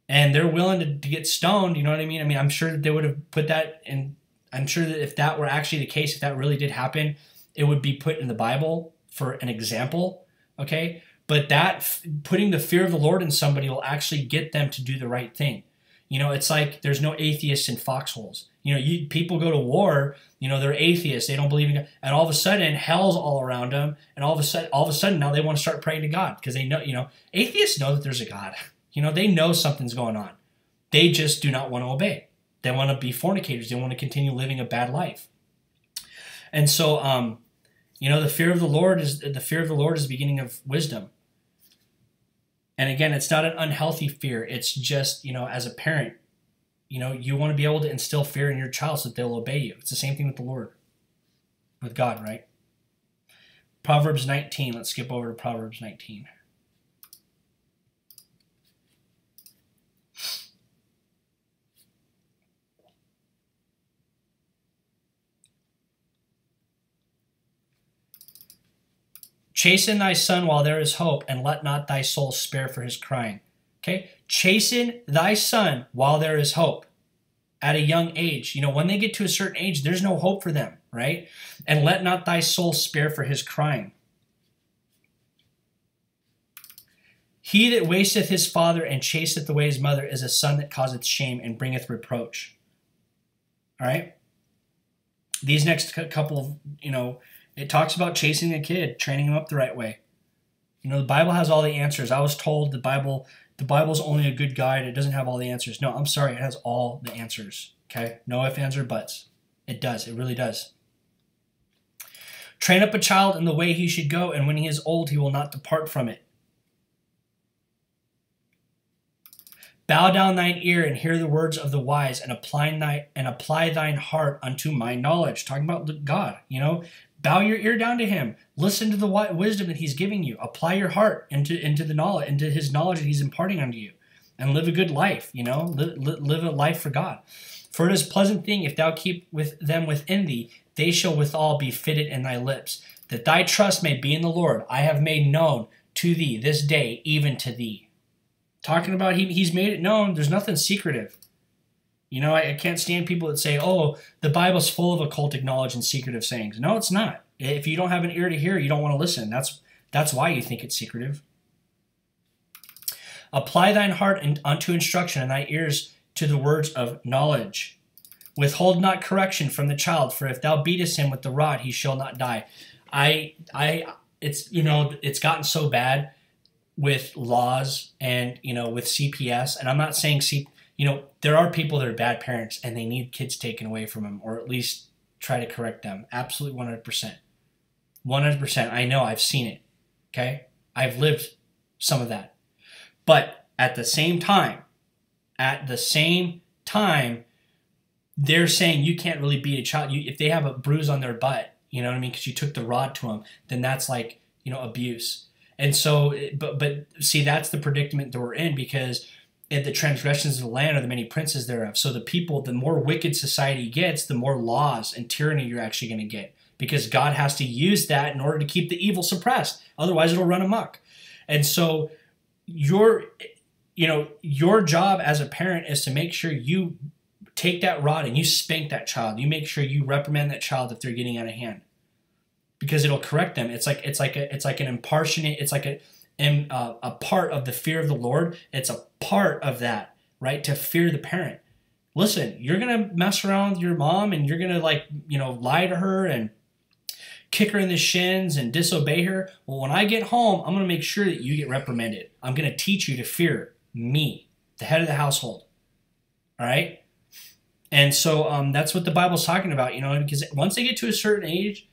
and they're willing to get stoned, you know what I mean? I'm sure that they would have put that in. I'm sure that if that were actually the case, if that really did happen, it would be put in the Bible for an example, okay? But that putting the fear of the Lord in somebody will actually get them to do the right thing. It's like there's no atheists in foxholes. People go to war, they're atheists, they don't believe in God, and all of a sudden hell's all around them, and all of a sudden now they want to start praying to God because they know, atheists know that there's a God. They know something's going on. They just do not want to obey. They want to be fornicators. They want to continue living a bad life. And so, the fear of the Lord is the beginning of wisdom. And again, it's not an unhealthy fear. It's just, as a parent, you want to be able to instill fear in your child so that they'll obey you. It's the same thing with the Lord, with God, right? Proverbs 19. Let's skip over to Proverbs 19. Chasten thy son while there is hope, and let not thy soul spare for his crying. Okay? Chasten thy son while there is hope at a young age. When they get to a certain age, there's no hope for them, right? And let not thy soul spare for his crying. He that wasteth his father and chaseth away his mother is a son that causeth shame and bringeth reproach. All right? These next couple of, it talks about chasing a kid, training him up the right way. The Bible has all the answers. I was told the Bible's only a good guide. It doesn't have all the answers. No, I'm sorry. It has all the answers. Okay? No ifs, ands, or buts. It does. It really does. Train up a child in the way he should go, and when he is old, he will not depart from it. Bow down thine ear and hear the words of the wise, and apply thine heart unto my knowledge. Talking about God, Bow your ear down to him. Listen to the wisdom that he's giving you. Apply your heart into the knowledge, into his knowledge that he's imparting unto you, and live a good life. Live a life for God. For it is a pleasant thing if thou keep with them within thee; they shall withal be fitted in thy lips. That thy trust may be in the Lord. I have made known to thee this day, even to thee. Talking about he's made it known. There's nothing secretive. I can't stand people that say, oh, the Bible's full of occultic knowledge and secretive sayings. No, it's not. If you don't have an ear to hear, you don't want to listen. That's why you think it's secretive. Apply thine heart unto instruction, and thy ears to the words of knowledge. Withhold not correction from the child, for if thou beatest him with the rod, he shall not die. It's gotten so bad with laws and, with CPS, and I'm not saying there are people that are bad parents and they need kids taken away from them, or at least try to correct them. Absolutely 100%. 100%. I know. I've seen it. Okay? I've lived some of that. But at the same time, they're saying you can't really beat a child. If they have a bruise on their butt, because you took the rod to them, then that's like, abuse. And so, but see, that's the predicament that we're in, because the transgressions of the land are the many princes thereof. So the more wicked society gets, the more laws and tyranny you're actually going to get, because God has to use that in order to keep the evil suppressed. Otherwise, it'll run amok. And so your job as a parent is to make sure you take that rod and you spank that child. You make sure you reprimand that child if they're getting out of hand, because it'll correct them. It's like an impartiate. It's like a part of the fear of the Lord. It's a part of that, right? To fear the parent. Listen, you're going to mess around with your mom, and you're going to lie to her and kick her in the shins and disobey her. Well, when I get home, I'm going to make sure that you get reprimanded. I'm going to teach you to fear me, the head of the household. All right? And so that's what the Bible's talking about, because once they get to a certain age,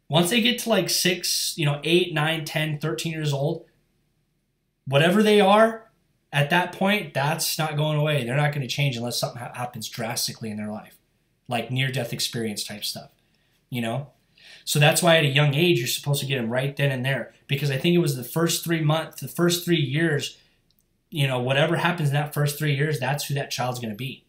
once they get to like 6, 8, 9, 10, 13 years old, whatever they are at that point, that's not going away. They're not going to change unless something happens drastically in their life, like near-death experience type stuff, So that's why at a young age, you're supposed to get him right then and there. Because I think it was the first 3 months, the first 3 years, whatever happens in that first 3 years, that's who that child's going to be.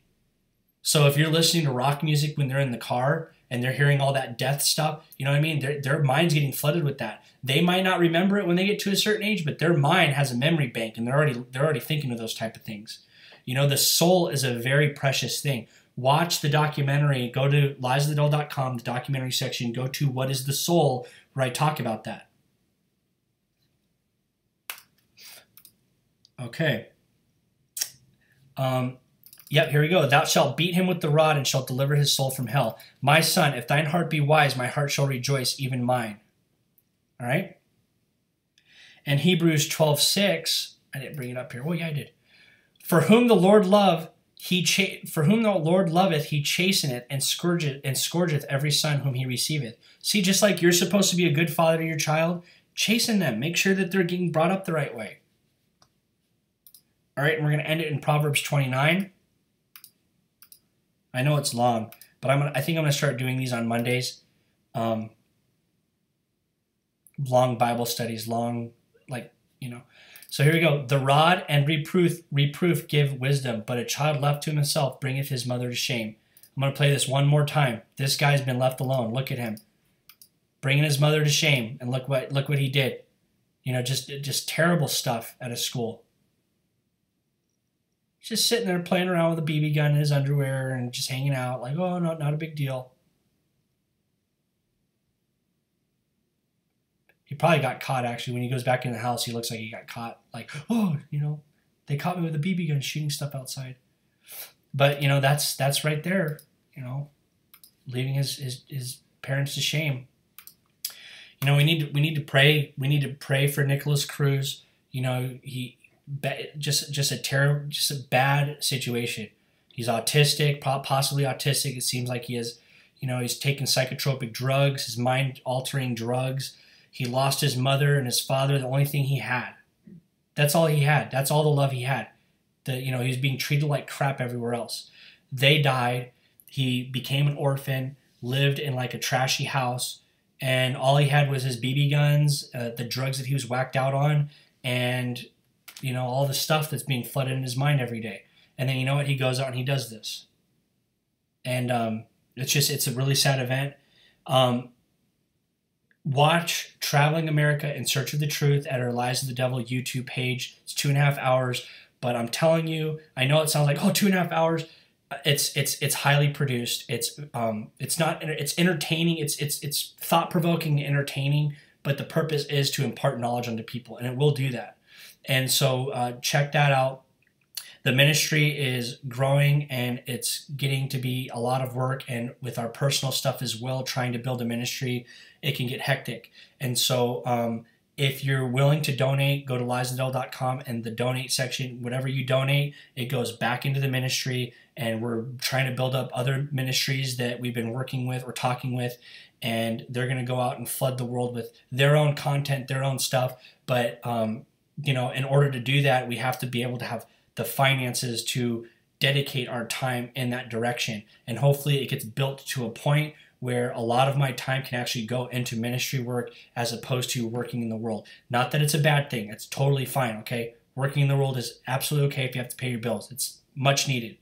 So if you're listening to rock music when they're in the car and they're hearing all that death stuff, you know what I mean? Their mind's getting flooded with that. They might not remember it when they get to a certain age, but their mind has a memory bank, and they're already thinking of those type of things. The soul is a very precious thing. Watch the documentary. Go to liesofthedevil.com, the documentary section. Go to What is the Soul, where I talk about that. Okay. Yep, here we go. Thou shalt beat him with the rod and shalt deliver his soul from hell. My son, if thine heart be wise, my heart shall rejoice, even mine. All right? And Hebrews 12:6, I didn't bring it up here. Well, yeah, I did. For whom the Lord loveth, he chasteneth and scourgeth every son whom he receiveth. See, just like you're supposed to be a good father to your child, chasten them. Make sure that they're getting brought up the right way. All right, and we're going to end it in Proverbs 29. I know it's long, but I think I'm going to start doing these on Mondays. Long Bible studies, So here we go. The rod and reproof give wisdom, but a child left to himself bringeth his mother to shame. I'm going to play this one more time. This guy's been left alone. Look at him. Bringing his mother to shame, and look what he did. Just terrible stuff at a school. Just sitting there playing around with a BB gun in his underwear and just hanging out like, oh, no, not a big deal. He probably got caught, actually. When he goes back in the house, he looks like he got caught. Like, oh, they caught me with a BB gun shooting stuff outside. But, that's right there, leaving his parents to shame. We need to pray. We need to pray for Nikolas Cruz. Just a bad situation. He's autistic, possibly autistic. It seems like he is, he's taking psychotropic drugs, his mind-altering drugs. He lost his mother and his father, the only thing he had. That's all he had. That's all the love he had. He was being treated like crap everywhere else. They died. He became an orphan, lived in like a trashy house, and all he had was his BB guns, the drugs that he was whacked out on, and all the stuff that's being flooded in his mind every day. And then he goes out and he does this. And it's a really sad event. Watch Traveling America in Search of the Truth at our Lies of the Devil YouTube page. It's 2.5 hours, but I'm telling you, I know it sounds like 2.5 hours. It's highly produced. It's entertaining. It's thought provoking, entertaining. But the purpose is to impart knowledge onto people, and it will do that. And so check that out. The ministry is growing, and it's getting to be a lot of work. And with our personal stuff as well, trying to build a ministry, it can get hectic. And so if you're willing to donate, go to liesofthedevil.com, and the donate section, whatever you donate, it goes back into the ministry. And we're trying to build up other ministries that we've been working with or talking with, and they're going to go out and flood the world with their own content, their own stuff. But in order to do that, we have to be able to have the finances to dedicate our time in that direction. And hopefully it gets built to a point where a lot of my time can actually go into ministry work as opposed to working in the world. Not that it's a bad thing. It's totally fine, okay? Working in the world is absolutely okay if you have to pay your bills. It's much needed,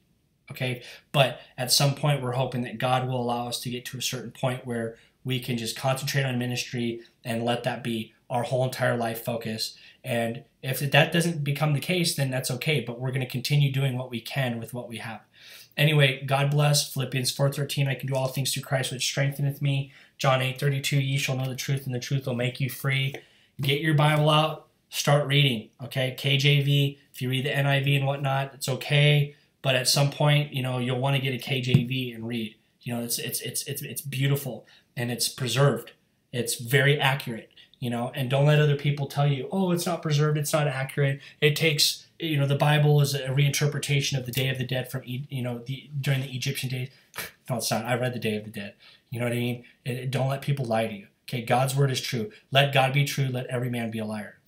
okay? But at some point, we're hoping that God will allow us to get to a certain point where we can just concentrate on ministry and let that be our whole entire life focus. And if that doesn't become the case, then that's okay. But we're going to continue doing what we can with what we have. Anyway, God bless. Philippians 4:13, I can do all things through Christ which strengtheneth me. John 8:32, ye shall know the truth, and the truth will make you free. Get your Bible out. Start reading, okay? KJV, if you read the NIV and whatnot, it's okay. But at some point, you'll want to get a KJV and read. It's beautiful, and it's preserved. It's very accurate. And don't let other people tell you, oh, it's not preserved, it's not accurate. It takes, the Bible is a reinterpretation of the Day of the Dead from, during the Egyptian days. No, it's not. I read the Day of the Dead. You know what I mean? Don't let people lie to you. Okay, God's word is true. Let God be true. Let every man be a liar.